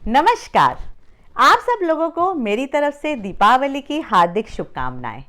नमस्कार। आप सब लोगों को मेरी तरफ से दीपावली की हार्दिक शुभकामनाएं।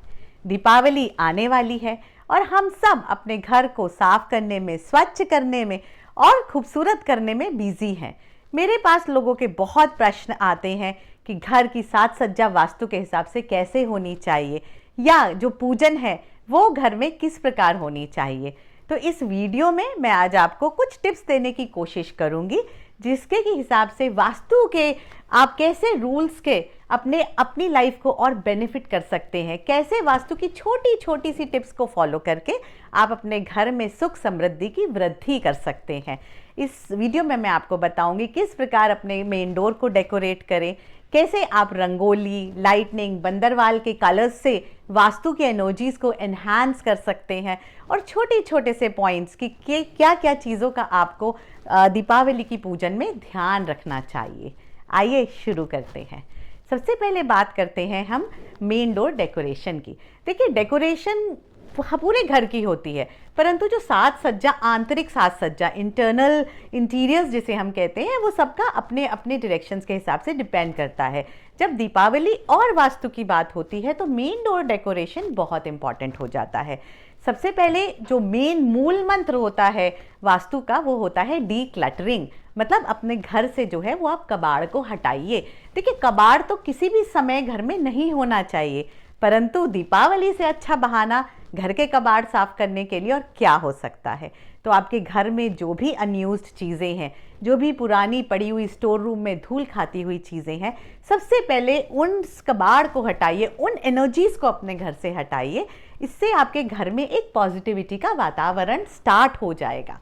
दीपावली आने वाली है और हम सब अपने घर को साफ करने में, स्वच्छ करने में और खूबसूरत करने में बिजी हैं। मेरे पास लोगों के बहुत प्रश्न आते हैं कि घर की साज सज्जा वास्तु के हिसाब से कैसे होनी चाहिए या जो पूजन है वो घर में किस प्रकार होनी चाहिए। तो इस वीडियो में मैं आज आपको कुछ टिप्स देने की कोशिश करूंगी जिसके की हिसाब से वास्तु के आप कैसे रूल्स के अपनी लाइफ को और बेनिफिट कर सकते हैं, कैसे वास्तु की छोटी छोटी सी टिप्स को फॉलो करके आप अपने घर में सुख समृद्धि की वृद्धि कर सकते हैं। इस वीडियो में मैं आपको बताऊंगी किस प्रकार अपने मेन डोर को डेकोरेट करें, कैसे आप रंगोली, लाइटनिंग, बंदरवाल के कलर्स से वास्तु की एनर्जीज को एनहांस कर सकते हैं और छोटे छोटे से पॉइंट्स कि क्या क्या चीज़ों का आपको दीपावली की पूजन में ध्यान रखना चाहिए। आइए शुरू करते हैं। सबसे पहले बात करते हैं हम मेन डोर डेकोरेशन की। देखिए, डेकोरेशन पूरे घर की होती है, परंतु जो साज सज्जा, आंतरिक साज सज्जा, इंटरनल इंटीरियर्स जिसे हम कहते हैं, वो सबका अपने अपने डायरेक्शंस के हिसाब से डिपेंड करता है। जब दीपावली और वास्तु की बात होती है तो मेन डोर डेकोरेशन बहुत इंपॉर्टेंट हो जाता है। सबसे पहले जो मेन मूल मंत्र होता है वास्तु का वो होता है डी क्लटरिंग, मतलब अपने घर से जो है वो आप कबाड़ को हटाइए। देखिए, कबाड़ तो किसी भी समय घर में नहीं होना चाहिए, परंतु दीपावली से अच्छा बहाना घर के कबाड़ साफ करने के लिए और क्या हो सकता है। तो आपके घर में जो भी अनयूज्ड चीज़ें हैं, जो भी पुरानी पड़ी हुई स्टोर रूम में धूल खाती हुई चीज़ें हैं, सबसे पहले उन कबाड़ को हटाइए, उन एनर्जीज़ को अपने घर से हटाइए। इससे आपके घर में एक पॉजिटिविटी का वातावरण स्टार्ट हो जाएगा।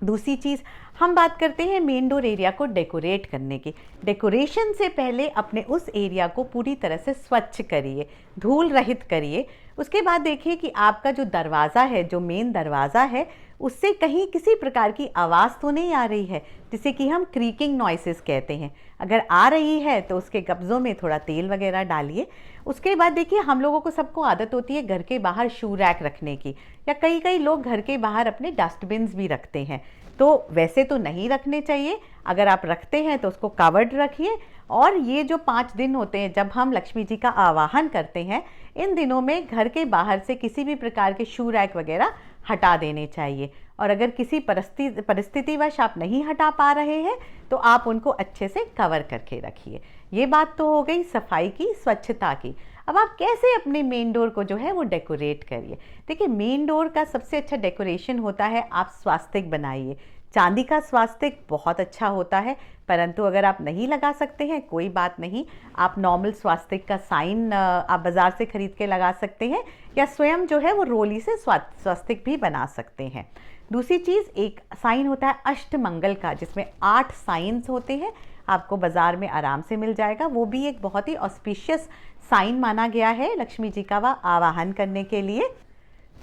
दूसरी चीज़, हम बात करते हैं मेन डोर एरिया को डेकोरेट करने की। डेकोरेशन से पहले अपने उस एरिया को पूरी तरह से स्वच्छ करिए, धूल रहित करिए। उसके बाद देखिए कि आपका जो दरवाज़ा है, जो मेन दरवाज़ा है, उससे कहीं किसी प्रकार की आवाज़ तो नहीं आ रही है, जिसे कि हम क्रीकिंग नॉइसेस कहते हैं। अगर आ रही है तो उसके कब्ज़ों में थोड़ा तेल वगैरह डालिए। उसके बाद देखिए, हम लोगों को सबको आदत होती है घर के बाहर शू रैक रखने की, या कई कई लोग घर के बाहर अपने डस्टबिन्स भी रखते हैं। तो वैसे तो नहीं रखने चाहिए। अगर आप रखते हैं तो उसको कवर्ड रखिए। और ये जो 5 दिन होते हैं जब हम लक्ष्मी जी का आवाहन करते हैं, इन दिनों में घर के बाहर से किसी भी प्रकार के शू रैक वगैरह हटा देने चाहिए। और अगर किसी परिस्थितिवश आप नहीं हटा पा रहे हैं तो आप उनको अच्छे से कवर करके रखिए। ये बात तो हो गई सफाई की, स्वच्छता की। अब आप कैसे अपने मेन डोर को जो है वो डेकोरेट करिए। देखिए, मेन डोर का सबसे अच्छा डेकोरेशन होता है आप स्वास्तिक बनाइए। चांदी का स्वास्तिक बहुत अच्छा होता है, परंतु अगर आप नहीं लगा सकते हैं कोई बात नहीं, आप नॉर्मल स्वास्तिक का साइन आप बाज़ार से खरीद के लगा सकते हैं, या स्वयं जो है वो रोली से स्वास्तिक भी बना सकते हैं। दूसरी चीज़, एक साइन होता है अष्टमंगल का, जिसमें 8 साइंस होते हैं, आपको बाज़ार में आराम से मिल जाएगा। वो भी एक बहुत ही ऑस्पिशियस साइन माना गया है लक्ष्मी जी का आवाहन करने के लिए।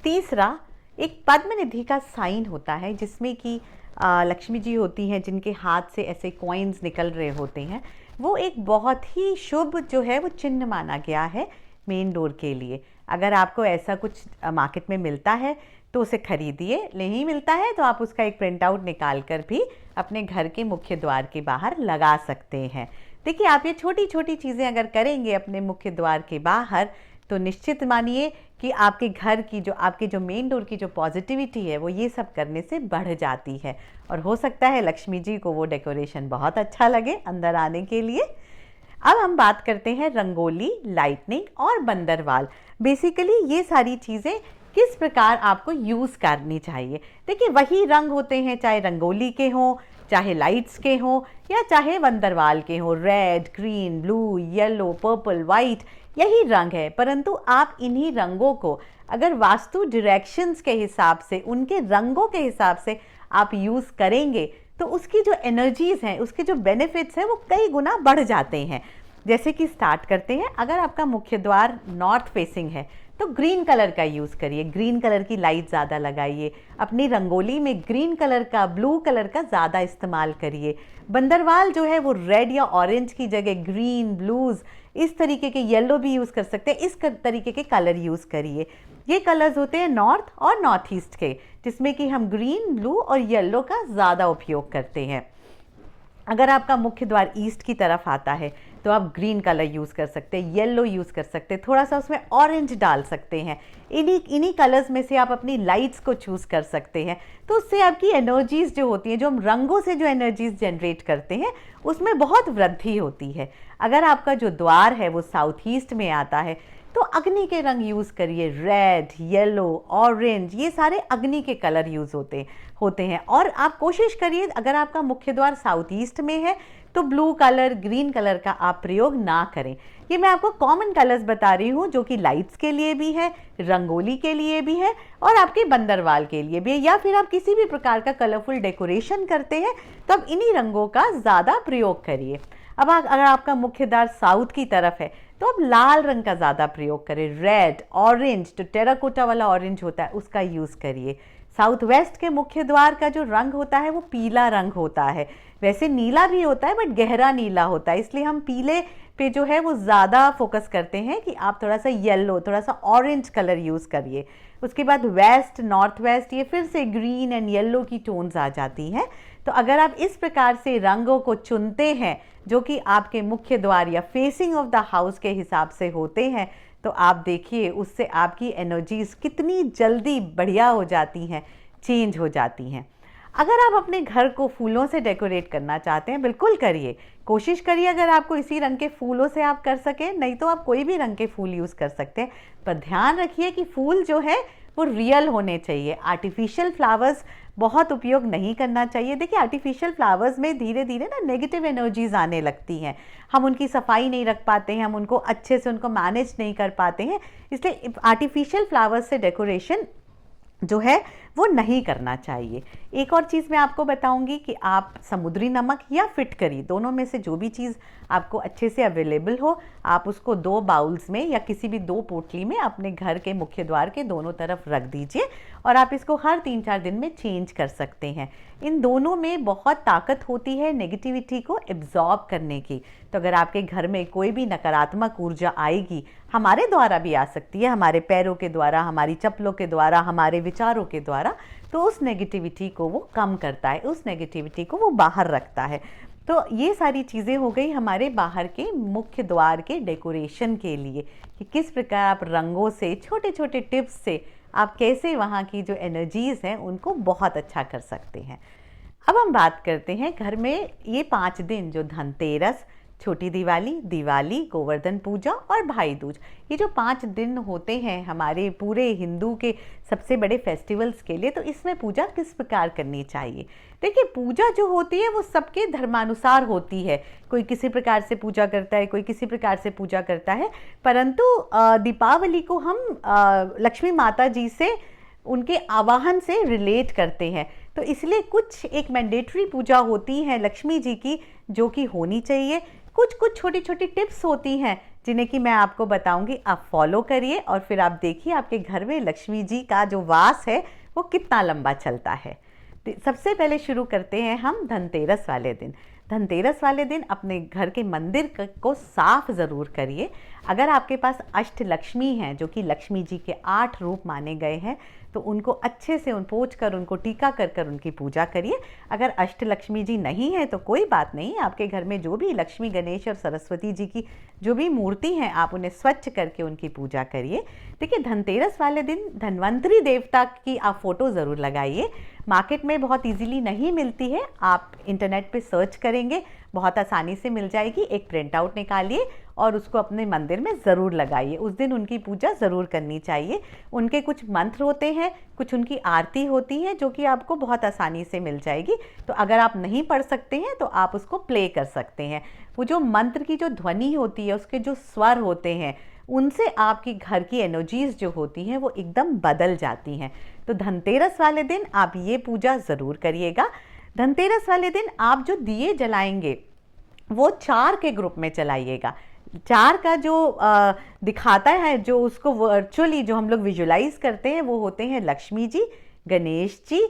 तीसरा, एक पद्मनिधि का साइन होता है जिसमें कि लक्ष्मी जी होती हैं, जिनके हाथ से ऐसे कॉइन्स निकल रहे होते हैं। वो एक बहुत ही शुभ जो है वो चिन्ह माना गया है मेन डोर के लिए। अगर आपको ऐसा कुछ मार्केट में मिलता है तो उसे खरीदिए, नहीं मिलता है तो आप उसका एक प्रिंट आउट निकाल कर भी अपने घर के मुख्य द्वार के बाहर लगा सकते हैं। देखिए, आप ये छोटी छोटी चीज़ें अगर करेंगे अपने मुख्य द्वार के बाहर, तो निश्चित मानिए कि आपके घर की आपके जो मेन डोर की जो पॉजिटिविटी है वो ये सब करने से बढ़ जाती है। और हो सकता है लक्ष्मी जी को वो डेकोरेशन बहुत अच्छा लगे अंदर आने के लिए। अब हम बात करते हैं रंगोली, लाइटनिंग और बंदरवाल। बेसिकली ये सारी चीज़ें किस प्रकार आपको यूज़ करनी चाहिए। देखिए, वही रंग होते हैं, चाहे रंगोली के हों, चाहे लाइट्स के हों, या चाहे बंदरवाल के हों। Red, green, blue, yellow, purple, white, यही रंग है। परंतु आप इन्हीं रंगों को अगर वास्तु डायरेक्शंस के हिसाब से, उनके रंगों के हिसाब से आप यूज़ करेंगे तो उसकी जो एनर्जीज़ हैं, उसके जो बेनिफिट्स हैं वो कई गुना बढ़ जाते हैं। जैसे कि स्टार्ट करते हैं, अगर आपका मुख्य द्वार नॉर्थ फेसिंग है तो ग्रीन कलर का यूज़ करिए, ग्रीन कलर की लाइट ज़्यादा लगाइए। अपनी रंगोली में ग्रीन कलर का, ब्लू कलर का ज़्यादा इस्तेमाल करिए। बंदरवाल जो है वो रेड या ऑरेंज की जगह ग्रीन, ब्लूज़, इस तरीके के, येलो भी यूज़ कर सकते हैं, इस तरीके के कलर यूज़ करिए। ये कलर्स होते हैं नॉर्थ और नॉर्थ ईस्ट के, जिसमें कि हम ग्रीन, ब्लू और येलो का ज़्यादा उपयोग करते हैं। अगर आपका मुख्य द्वार ईस्ट की तरफ आता है तो आप ग्रीन कलर यूज़ कर सकते हैं, येलो यूज़ कर सकते हैं, थोड़ा सा उसमें ऑरेंज डाल सकते हैं। इन्हीं कलर्स में से आप अपनी लाइट्स को चूज़ कर सकते हैं। तो उससे आपकी एनर्जीज़ जो होती हैं, जो हम रंगों से जो एनर्जीज़ जनरेट करते हैं, उसमें बहुत वृद्धि होती है। अगर आपका जो द्वार है वो साउथ ईस्ट में आता है तो अग्नि के रंग यूज़ करिए, रेड, येलो, ऑरेंज, ये सारे अग्नि के कलर यूज़ होते हैं। और आप कोशिश करिए, अगर आपका मुख्य द्वार साउथ ईस्ट में है तो ब्लू कलर, ग्रीन कलर का आप प्रयोग ना करें। ये मैं आपको कॉमन कलर्स बता रही हूँ, जो कि लाइट्स के लिए भी है, रंगोली के लिए भी है और आपके बंदरवाल के लिए भी है, या फिर आप किसी भी प्रकार का कलरफुल डेकोरेशन करते हैं तो आप इन्हीं रंगों का ज़्यादा प्रयोग करिए। अब अगर आपका मुख्य द्वार साउथ की तरफ है तो आप लाल रंग का ज़्यादा प्रयोग करें, रेड, ऑरेंज, जो टेराकोटा वाला ऑरेंज होता है उसका यूज़ करिए। साउथ वेस्ट के मुख्य द्वार का जो रंग होता है वो पीला रंग होता है। वैसे नीला भी होता है बट गहरा नीला होता है, इसलिए हम पीले पे जो है वो ज़्यादा फोकस करते हैं कि आप थोड़ा सा येलो, थोड़ा सा ऑरेंज कलर यूज़ करिए। उसके बाद वेस्ट, नॉर्थ वेस्ट, ये फिर से ग्रीन एंड येलो की टोन्स आ जाती हैं। तो अगर आप इस प्रकार से रंगों को चुनते हैं जो कि आपके मुख्य द्वार या फेसिंग ऑफ द हाउस के हिसाब से होते हैं, तो आप देखिए उससे आपकी एनर्जीज कितनी जल्दी बढ़िया हो जाती हैं, चेंज हो जाती हैं। अगर आप अपने घर को फूलों से डेकोरेट करना चाहते हैं, बिल्कुल करिए, कोशिश करिए अगर आपको इसी रंग के फूलों से आप कर सकें, नहीं तो आप कोई भी रंग के फूल यूज़ कर सकते हैं। पर ध्यान रखिए कि फूल जो है वो रियल होने चाहिए। आर्टिफिशियल फ्लावर्स बहुत उपयोग नहीं करना चाहिए। देखिए, आर्टिफिशियल फ्लावर्स में धीरे धीरे ना नेगेटिव एनर्जीज आने लगती हैं, हम उनकी सफाई नहीं रख पाते हैं, हम उनको अच्छे से उनको मैनेज नहीं कर पाते हैं, इसलिए आर्टिफिशियल फ्लावर्स से डेकोरेशन जो है वो नहीं करना चाहिए। एक और चीज़ मैं आपको बताऊंगी कि आप समुद्री नमक या फिटकरी, दोनों में से जो भी चीज़ आपको अच्छे से अवेलेबल हो, आप उसको 2 बाउल्स में या किसी भी 2 पोटली में अपने घर के मुख्य द्वार के दोनों तरफ रख दीजिए और आप इसको हर 3-4 दिन में चेंज कर सकते हैं। इन दोनों में बहुत ताकत होती है नेगेटिविटी को एब्जॉर्ब करने की। तो अगर आपके घर में कोई भी नकारात्मक ऊर्जा आएगी, हमारे द्वारा भी आ सकती है, हमारे पैरों के द्वारा, हमारी चप्पलों के द्वारा, हमारे विचारों के द्वारा, तो उस नेगेटिविटी को वो कम करता है, उस नेगेटिविटी को वो बाहर रखता है। तो ये सारी चीज़ें हो गई हमारे बाहर के मुख्य द्वार के डेकोरेशन के लिए, कि किस प्रकार आप रंगों से, छोटे छोटे टिप्स से आप कैसे वहाँ की जो एनर्जीज़ हैं उनको बहुत अच्छा कर सकते हैं। अब हम बात करते हैं घर में ये 5 दिन, जो धनतेरस, छोटी दिवाली, दिवाली, गोवर्धन पूजा और भाई दूज, ये जो 5 दिन होते हैं हमारे पूरे हिंदू के सबसे बड़े फेस्टिवल्स के लिए, तो इसमें पूजा किस प्रकार करनी चाहिए। देखिए, पूजा जो होती है वो सबके धर्मानुसार होती है, कोई किसी प्रकार से पूजा करता है, कोई किसी प्रकार से पूजा करता है, परंतु दीपावली को हम लक्ष्मी माता जी से, उनके आवाहन से रिलेट करते हैं, तो इसलिए कुछ एक मैंडेटरी पूजा होती है लक्ष्मी जी की जो कि होनी चाहिए। कुछ कुछ छोटी छोटी टिप्स होती हैं जिन्हें कि मैं आपको बताऊंगी, आप फॉलो करिए और फिर आप देखिए आपके घर में लक्ष्मी जी का जो वास है वो कितना लंबा चलता है। सबसे पहले शुरू करते हैं हम धनतेरस वाले दिन। धनतेरस वाले दिन अपने घर के मंदिर को साफ ज़रूर करिए। अगर आपके पास अष्ट लक्ष्मी हैं, जो कि लक्ष्मी जी के 8 रूप माने गए हैं, तो उनको अच्छे से पोंछ कर, उनको टीका कर कर उनकी पूजा करिए। अगर अष्ट लक्ष्मी जी नहीं है तो कोई बात नहीं, आपके घर में जो भी लक्ष्मी, गणेश और सरस्वती जी की जो भी मूर्ति हैं, आप उन्हें स्वच्छ करके उनकी पूजा करिए। देखिए, धनतेरस वाले दिन धन्वंतरी देवता की आप फोटो ज़रूर लगाइए। मार्केट में बहुत इजीली नहीं मिलती है, आप इंटरनेट पे सर्च करेंगे, बहुत आसानी से मिल जाएगी। एक प्रिंट आउट निकालिए और उसको अपने मंदिर में ज़रूर लगाइए। उस दिन उनकी पूजा ज़रूर करनी चाहिए। उनके कुछ मंत्र होते हैं, कुछ उनकी आरती होती है जो कि आपको बहुत आसानी से मिल जाएगी। तो अगर आप नहीं पढ़ सकते हैं तो आप उसको प्ले कर सकते हैं। वो जो मंत्र की जो ध्वनि होती है, उसके जो स्वर होते हैं, उनसे आपकी घर की एनर्जीज जो होती हैं वो एकदम बदल जाती हैं। तो धनतेरस वाले दिन आप ये पूजा ज़रूर करिएगा। धनतेरस वाले दिन आप जो दिए जलाएंगे वो 4 के ग्रुप में जलाइएगा। 4 का जो दिखाता है, जो उसको वर्चुअली जो हम लोग विजुलाइज करते हैं, वो होते हैं लक्ष्मी जी, गणेश जी,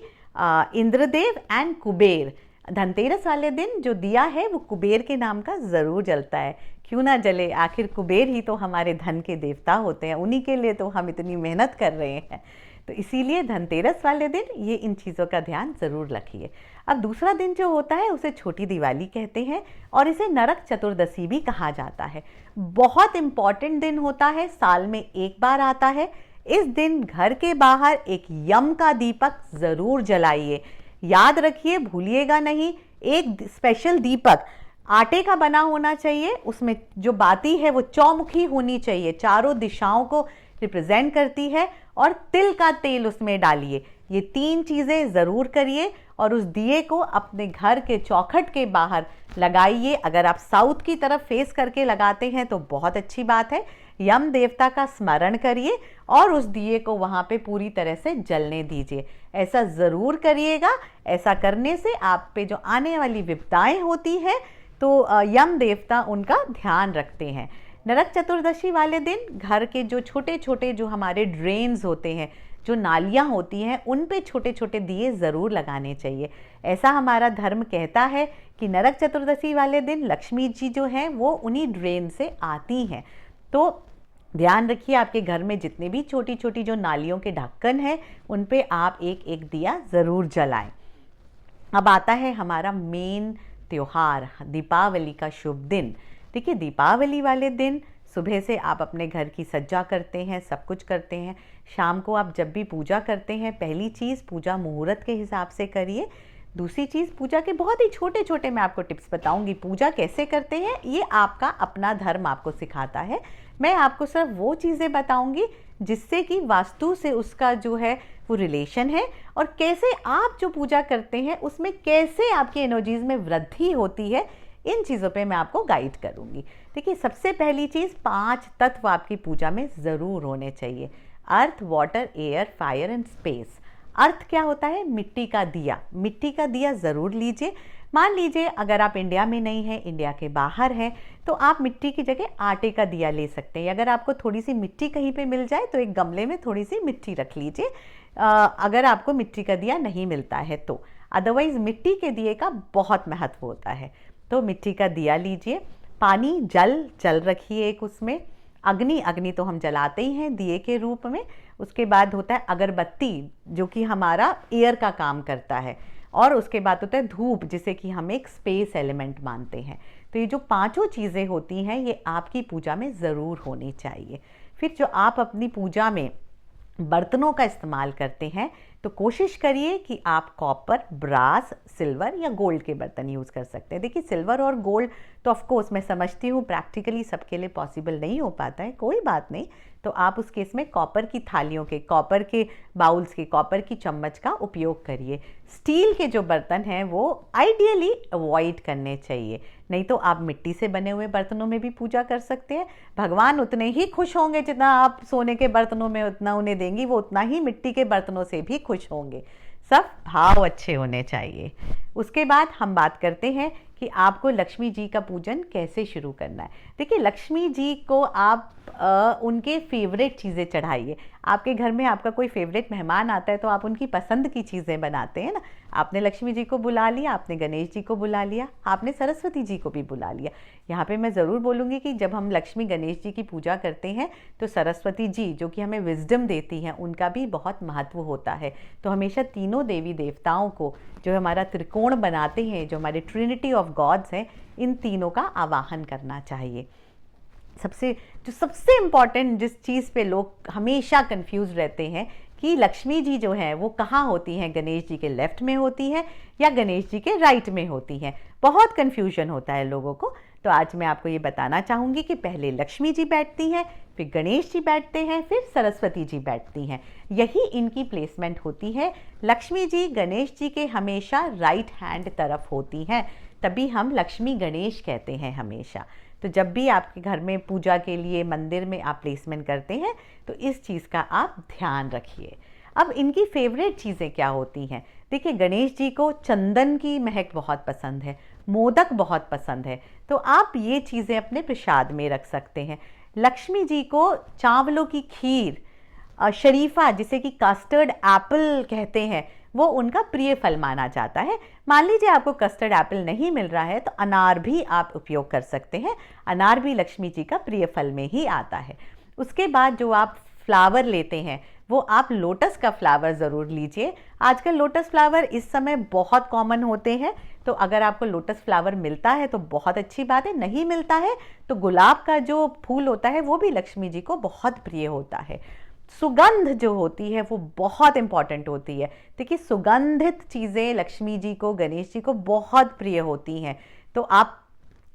इंद्रदेव एंड कुबेर। धनतेरस वाले दिन जो दिया है वो कुबेर के नाम का ज़रूर जलता है। क्यों ना जले, आखिर कुबेर ही तो हमारे धन के देवता होते हैं, उन्हीं के लिए तो हम इतनी मेहनत कर रहे हैं। तो इसीलिए धनतेरस वाले दिन ये इन चीज़ों का ध्यान ज़रूर रखिए। अब दूसरा दिन जो होता है उसे छोटी दिवाली कहते हैं और इसे नरक चतुर्दशी भी कहा जाता है। बहुत इम्पॉर्टेंट दिन होता है, साल में एक बार आता है। इस दिन घर के बाहर एक यम का दीपक ज़रूर जलाइए। याद रखिए, भूलिएगा नहीं, एक स्पेशल दीपक आटे का बना होना चाहिए। उसमें जो बाती है वो चौमुखी होनी चाहिए, चारों दिशाओं को रिप्रेजेंट करती है, और तिल का तेल उसमें डालिए। ये 3 चीज़ें ज़रूर करिए और उस दिए को अपने घर के चौखट के बाहर लगाइए। अगर आप साउथ की तरफ फेस करके लगाते हैं तो बहुत अच्छी बात है। यम देवता का स्मरण करिए और उस दिए को वहाँ पे पूरी तरह से जलने दीजिए। ऐसा ज़रूर करिएगा। ऐसा करने से आप पे जो आने वाली विपदाएं होती हैं तो यम देवता उनका ध्यान रखते हैं। नरक चतुर्दशी वाले दिन घर के जो छोटे छोटे जो हमारे ड्रेन्स होते हैं, जो नालियाँ होती हैं, उन पे छोटे छोटे दिए ज़रूर लगाने चाहिए। ऐसा हमारा धर्म कहता है कि नरक चतुर्दशी वाले दिन लक्ष्मी जी जो हैं वो उन्हीं ड्रेन से आती हैं। तो ध्यान रखिए, आपके घर में जितने भी छोटी छोटी जो नालियों के ढक्कन हैं उन पे आप एक एक दिया ज़रूर जलाएं। अब आता है हमारा मेन त्योहार, दीपावली का शुभ दिन। देखिए, दीपावली वाले दिन सुबह से आप अपने घर की सज्जा करते हैं, सब कुछ करते हैं। शाम को आप जब भी पूजा करते हैं, पहली चीज़ पूजा मुहूर्त के हिसाब से करिए। दूसरी चीज़, पूजा के बहुत ही छोटे छोटे मैं आपको टिप्स बताऊंगी। पूजा कैसे करते हैं ये आपका अपना धर्म आपको सिखाता है। मैं आपको सिर्फ वो चीज़ें बताऊंगी जिससे कि वास्तु से उसका जो है वो रिलेशन है, और कैसे आप जो पूजा करते हैं उसमें कैसे आपकी एनर्जीज़ में वृद्धि होती है, इन चीज़ों पे मैं आपको गाइड करूँगी। देखिए, सबसे पहली चीज़, 5 तत्व आपकी पूजा में ज़रूर होने चाहिए। Earth, water, air, fire and space. Earth क्या होता है? मिट्टी का दिया। मिट्टी का दिया ज़रूर लीजिए। मान लीजिए अगर आप इंडिया में नहीं हैं, इंडिया के बाहर हैं, तो आप मिट्टी की जगह आटे का दिया ले सकते हैं। अगर आपको थोड़ी सी मिट्टी कहीं पे मिल जाए तो एक गमले में थोड़ी सी मिट्टी रख लीजिए, अगर आपको मिट्टी का दिया नहीं मिलता है तो। अदरवाइज़ मिट्टी के दिए का बहुत महत्व होता है। तो मिट्टी का दिया लीजिए। पानी, जल रखिए एक उसमें। अग्नि तो हम जलाते ही हैं दिए के रूप में। उसके बाद होता है अगरबत्ती, जो कि हमारा एयर का काम करता है। और उसके बाद होता है धूप, जिसे कि हम एक स्पेस एलिमेंट मानते हैं। तो ये जो 5 चीज़ें होती हैं ये आपकी पूजा में ज़रूर होनी चाहिए। फिर जो आप अपनी पूजा में बर्तनों का इस्तेमाल करते हैं तो कोशिश करिए कि आप कॉपर, ब्रास, सिल्वर या गोल्ड के बर्तन यूज़ कर सकते हैं। देखिए, सिल्वर और गोल्ड तो ऑफ कोर्स मैं समझती हूँ प्रैक्टिकली सबके लिए पॉसिबल नहीं हो पाता है, कोई बात नहीं। तो आप उस केस में कॉपर की थालियों के, कॉपर के बाउल्स के, कॉपर की चम्मच का उपयोग करिए। स्टील के जो बर्तन हैं वो आइडियली अवॉइड करने चाहिए। नहीं तो आप मिट्टी से बने हुए बर्तनों में भी पूजा कर सकते हैं। भगवान उतने ही खुश होंगे जितना आप सोने के बर्तनों में उतना उन्हें देंगी, वो उतना ही मिट्टी के बर्तनों से भी खुश होंगे। सब भाव अच्छे होने चाहिए। उसके बाद हम बात करते हैं कि आपको लक्ष्मी जी का पूजन कैसे शुरू करना है। देखिए, लक्ष्मी जी को आप उनके फेवरेट चीज़ें चढ़ाइए। आपके घर में आपका कोई फेवरेट मेहमान आता है तो आप उनकी पसंद की चीज़ें बनाते हैं ना। आपने लक्ष्मी जी को बुला लिया, आपने गणेश जी को बुला लिया, आपने सरस्वती जी को भी बुला लिया। यहाँ पे मैं ज़रूर बोलूँगी कि जब हम लक्ष्मी गणेश जी की पूजा करते हैं तो सरस्वती जी, जो कि हमें विजडम देती हैं, उनका भी बहुत महत्व होता है। तो हमेशा तीनों देवी देवताओं को, जो हमारा त्रिकोण बनाते हैं, जो हमारे ट्रिनिटी ऑफ गॉड्स हैं, इन तीनों का आवाहन करना चाहिए। सबसे इम्पॉर्टेंट जिस चीज़ पे लोग हमेशा कंफ्यूज रहते हैं कि लक्ष्मी जी जो है वो कहाँ होती हैं, गणेश जी के लेफ्ट में होती हैं या गणेश जी के राइट में होती हैं। बहुत कंफ्यूजन होता है लोगों को। तो आज मैं आपको ये बताना चाहूँगी कि पहले लक्ष्मी जी बैठती हैं, फिर गणेश जी बैठते हैं, फिर सरस्वती जी बैठती हैं। यही इनकी प्लेसमेंट होती है। लक्ष्मी जी गणेश जी के हमेशा राइट हैंड तरफ होती हैं, तभी हम लक्ष्मी गणेश कहते हैं हमेशा। तो जब भी आपके घर में पूजा के लिए मंदिर में आप प्लेसमेंट करते हैं तो इस चीज़ का आप ध्यान रखिए। अब इनकी फेवरेट चीज़ें क्या होती हैं? देखिए, गणेश जी को चंदन की महक बहुत पसंद है, मोदक बहुत पसंद है, तो आप ये चीज़ें अपने प्रसाद में रख सकते हैं। लक्ष्मी जी को चावलों की खीर, शरीफा, जिसे कि कस्टर्ड एप्पल कहते हैं, वो उनका प्रिय फल माना जाता है। मान लीजिए आपको कस्टर्ड एप्पल नहीं मिल रहा है तो अनार भी आप उपयोग कर सकते हैं। अनार भी लक्ष्मी जी का प्रिय फल में ही आता है। उसके बाद जो आप फ्लावर लेते हैं, वो आप लोटस का फ्लावर ज़रूर लीजिए। आजकल लोटस फ्लावर इस समय बहुत कॉमन होते हैं, तो अगर आपको लोटस फ्लावर मिलता है तो बहुत अच्छी बात है, नहीं मिलता है तो गुलाब का जो फूल होता है वो भी लक्ष्मी जी को बहुत प्रिय होता है। सुगंध जो होती है वो बहुत इंपॉर्टेंट होती है। देखिए, सुगंधित चीज़ें लक्ष्मी जी को, गणेश जी को बहुत प्रिय होती हैं। तो आप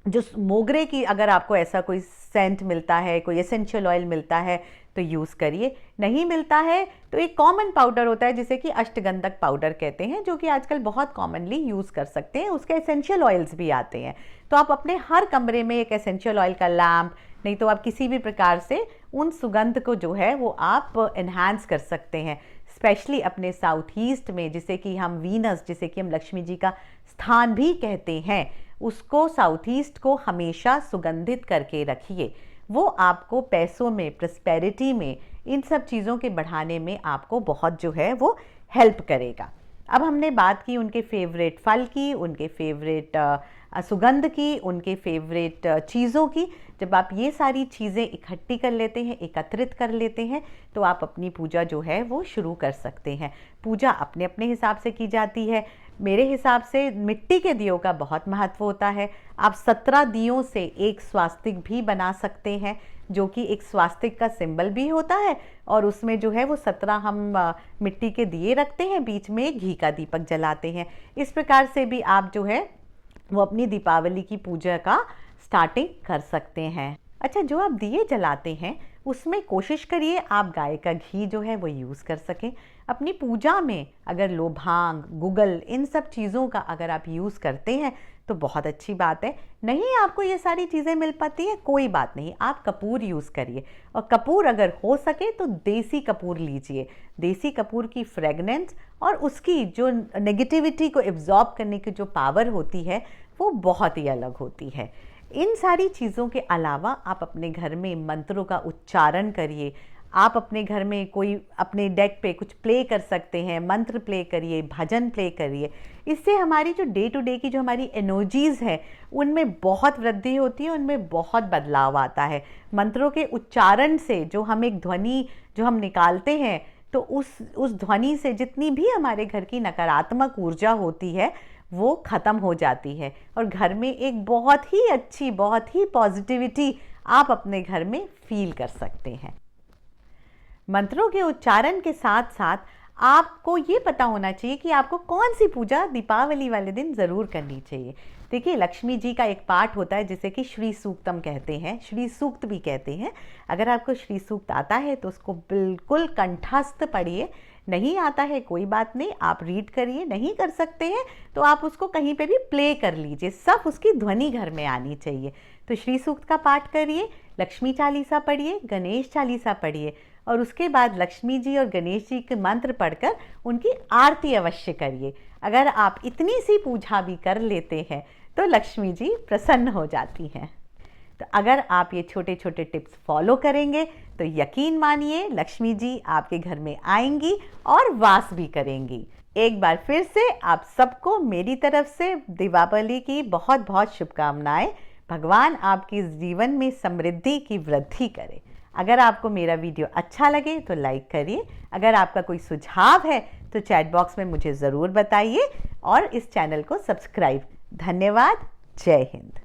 जो मोगरे की, अगर आपको ऐसा कोई सेंट मिलता है, कोई एसेंशियल ऑयल मिलता है तो यूज़ करिए। नहीं मिलता है तो एक कॉमन पाउडर होता है जिसे कि अष्टगंधक पाउडर कहते हैं, जो कि आजकल बहुत कॉमनली यूज़ कर सकते हैं। उसके एसेंशियल ऑयल्स भी आते हैं, तो आप अपने हर कमरे में एक एसेंशियल ऑयल का लैम्प, नहीं तो आप किसी भी प्रकार से उन सुगंध को जो है वो आप एनहांस कर सकते हैं। स्पेशली अपने साउथ ईस्ट में, जिसे कि हम वीनस, जिसे कि हम लक्ष्मी जी का स्थान भी कहते हैं, उसको, साउथ ईस्ट को हमेशा सुगंधित करके रखिए। वो आपको पैसों में, प्रॉस्पेरिटी में, इन सब चीज़ों के बढ़ाने में आपको बहुत जो है वो हेल्प करेगा। अब हमने बात की उनके फेवरेट फल की, उनके फेवरेट सुगंध की, उनके फेवरेट चीज़ों की। जब आप ये सारी चीज़ें इकट्ठी कर लेते हैं, एकत्रित कर लेते हैं, तो आप अपनी पूजा जो है वो शुरू कर सकते हैं। पूजा अपने अपने हिसाब से की जाती है। मेरे हिसाब से मिट्टी के दियों का बहुत महत्व होता है। आप 17 दियों से एक स्वास्तिक भी बना सकते हैं, जो कि एक स्वास्तिक का सिंबल भी होता है, और उसमें जो है वो 17 हम मिट्टी के दिए रखते हैं, बीच में घी का दीपक जलाते हैं। इस प्रकार से भी आप जो है वो अपनी दीपावली की पूजा का स्टार्टिंग कर सकते हैं। अच्छा, जो आप दिए जलाते हैं उसमें कोशिश करिए आप गाय का घी जो है वो यूज़ कर सकें। अपनी पूजा में अगर लोभांग, गुगल, इन सब चीज़ों का अगर आप यूज़ करते हैं तो बहुत अच्छी बात है। नहीं आपको ये सारी चीज़ें मिल पाती है, कोई बात नहीं, आप कपूर यूज़ करिए। और कपूर अगर हो सके तो देसी कपूर लीजिए। देसी कपूर की फ्रेगनेंस और उसकी जो नेगेटिविटी को एब्जॉर्ब करने की जो पावर होती है वो बहुत ही अलग होती है। इन सारी चीज़ों के अलावा आप अपने घर में मंत्रों का उच्चारण करिए। आप अपने घर में कोई अपने डेक पे कुछ प्ले कर सकते हैं, मंत्र प्ले करिए, भजन प्ले करिए। इससे हमारी जो डे टू डे की जो हमारी एनर्जीज़ है उनमें बहुत वृद्धि होती है, उनमें बहुत बदलाव आता है। मंत्रों के उच्चारण से जो हम एक ध्वनि जो हम निकालते हैं, तो उस ध्वनि से जितनी भी हमारे घर की नकारात्मक ऊर्जा होती है वो ख़त्म हो जाती है, और घर में एक बहुत ही अच्छी, बहुत ही पॉजिटिविटी आप अपने घर में फील कर सकते हैं। मंत्रों के उच्चारण के साथ साथ आपको ये पता होना चाहिए कि आपको कौन सी पूजा दीपावली वाले दिन ज़रूर करनी चाहिए। देखिए, लक्ष्मी जी का एक पाठ होता है जिसे कि श्री सूक्तम कहते हैं, श्री सूक्त भी कहते हैं। अगर आपको श्री सूक्त आता है तो उसको बिल्कुल कंठस्थ पढ़िए। नहीं आता है कोई बात नहीं, आप रीड करिए। नहीं कर सकते हैं तो आप उसको कहीं पे भी प्ले कर लीजिए, सब उसकी ध्वनि घर में आनी चाहिए। तो श्री सूक्त का पाठ करिए, लक्ष्मी चालीसा पढ़िए, गणेश चालीसा पढ़िए, और उसके बाद लक्ष्मी जी और गणेश जी के मंत्र पढ़कर उनकी आरती अवश्य करिए। अगर आप इतनी सी पूजा भी कर लेते हैं तो लक्ष्मी जी प्रसन्न हो जाती हैं। तो अगर आप ये छोटे छोटे टिप्स फॉलो करेंगे तो यकीन मानिए लक्ष्मी जी आपके घर में आएंगी और वास भी करेंगी। एक बार फिर से आप सबको मेरी तरफ से दीपावली की बहुत बहुत शुभकामनाएं। भगवान आपके जीवन में समृद्धि की वृद्धि करे। अगर आपको मेरा वीडियो अच्छा लगे तो लाइक करिए। अगर आपका कोई सुझाव है तो चैट बॉक्स में मुझे ज़रूर बताइए, और इस चैनल को सब्सक्राइब। धन्यवाद। जय हिंद।